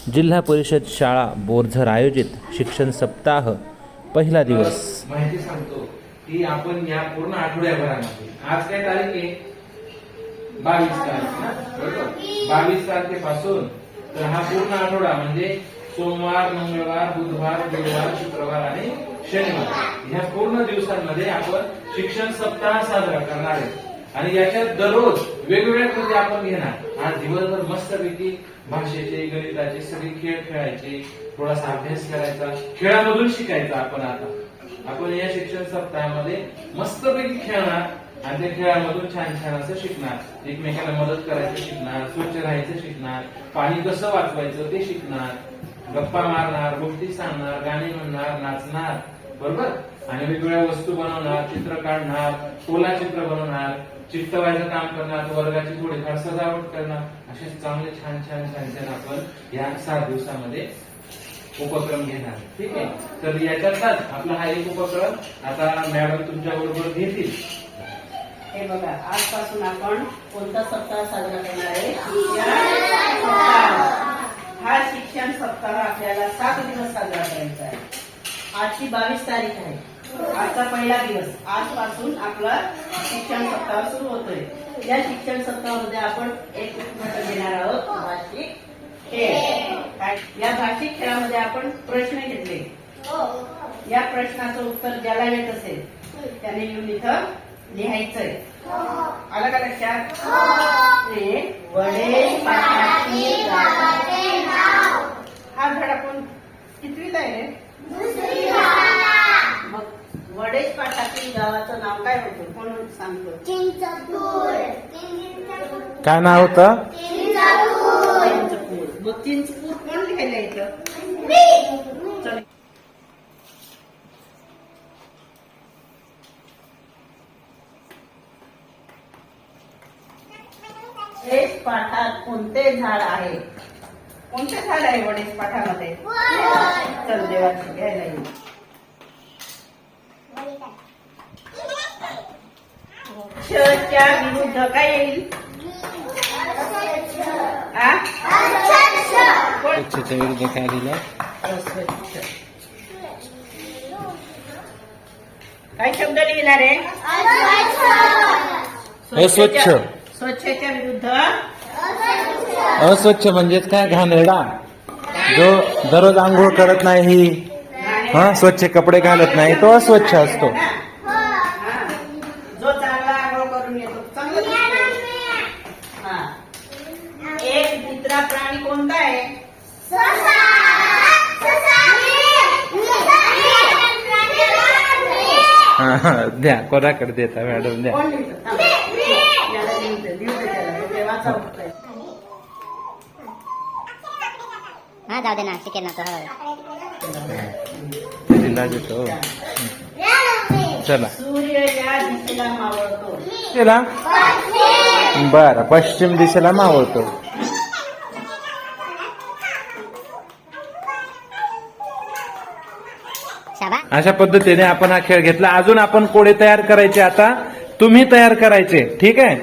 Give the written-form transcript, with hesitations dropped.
जिल्हा परिषद शाळा बोरझर आयोजित शिक्षण सप्ताह पहिला दिवस। माहिती सांगतो की आपण या पूर्ण आठवड्याभरामध्ये आज काय तारीख आहे 22 तारीख ना, बरोबर 22 तारखेपासून तर हा पूर्ण आठवडा म्हणजे सोमवार, मंगळवार, बुधवार, गुरुवार, शुक्रवार आणि शनिवार ह्या पूर्ण दिवसांमध्ये आपण शिक्षण सप्ताह साजरा करणार आहे आणि याच्यात दररोज वेगवेगळ्या कृती आपण घेणार। आज दिवसभर मस्तपैकी भाषेचे, गणिताचे सगळे खेळ खेळायचे, थोडासा अभ्यास करायचा, खेळामधून शिकायचा। आपण या शिक्षण सप्ताहामध्ये मस्तपैकी खेळणार आणि त्या खेळामधून छान छान असं शिकणार, एकमेकांना मदत करायचं शिकणार, स्वच्छ राहायचं शिकणार, पाणी कसं वाचवायचं ते शिकणार, गप्पा मारणार, गोष्टी सांगणार, गाणी म्हणणार, नाचणार, बरोबर, आणि वेगवेगळ्या वस्तू बनवणार, चित्र काढणार, टोला चित्र बनवणार, चिकटवायचं काम करणार, वर्गाची थोडीफार सजावट करणार, असे चांगले छान छान छान छान आपण या 7 दिवसामध्ये उपक्रम घेणार। ठीक आहे, तर याच्यातच आपला हा एक उपक्रम आता मॅडम तुमच्या बरोबर घेतील। हे बघा, आजपासून आपण कोणता सप्ताह साजरा करणार आहे? शिक्षण सप्ताह। हा शिक्षण सप्ताह आपल्याला 7 दिवस साजरा करायचा आहे। आजची 22 तारीख आहे, आजचा पहिला दिवस। आजपासून आपला शिक्षण सप्ताह सुरू होतोय। या शिक्षण सप्ताहामध्ये आपण एक घटक घेणार आहोत, भाषिक खेळ। या भाषिक खेळामध्ये आपण प्रश्न घेतले, या प्रश्नाचं उत्तर ज्याला येत असेल त्याने येऊन इथं लिहायचंय। आलं का लक्षात? वडे पाटाची गावाचे नाव। हा धडा आपण कितवीला आहे रे? मग वडेश पाटातील गावाचं नाव काय होतं? कोण सांगतो? चिंचपूर। काय नाव होतं? चिंचपूर। मग चिंचपूर कोण लिहायला येतं? चल, वडेश पाठात कोणते झाड आहे? कोणते झाड आहे वडेश पाठामध्ये? चल देवाची घ्यायला येईल। च्या विरुद्ध काय येईल? स्वच्छतेच्या विरुद्ध काय दिलं? अस्वच्छ। काय शब्द लिहिणार आहे? अस्वच्छ। स्वच्छतेच्या विरुद्ध अस्वच्छ म्हणजेच काय? घाणेरडा, जो दररोज आंघोळ करत नाही, स्वच्छ कपडे घालत नाही, तो अस्वच्छ असतो। जो चांगला आंघोळ करून येतो चांगला। एक मित्रा प्राणी कोणता आहे? द्या, कोणाकडे देता मॅडम? द्या। कोण लिहितं? याला लिहू दे त्याला, तो देवाचा भक्त आहे। हा जाऊ दे ना, शिकेल ना तो। देतो। चला, सूर्य या दिशेला मावळतो। चला, बरं, पश्चिम दिशेला मावळतो। अशा पद्धतीने आपण हा खेळ घेतला। अजून आपण कोडे तयार करायचे, आता तुम्ही तयार करायचे, ठीक आहे?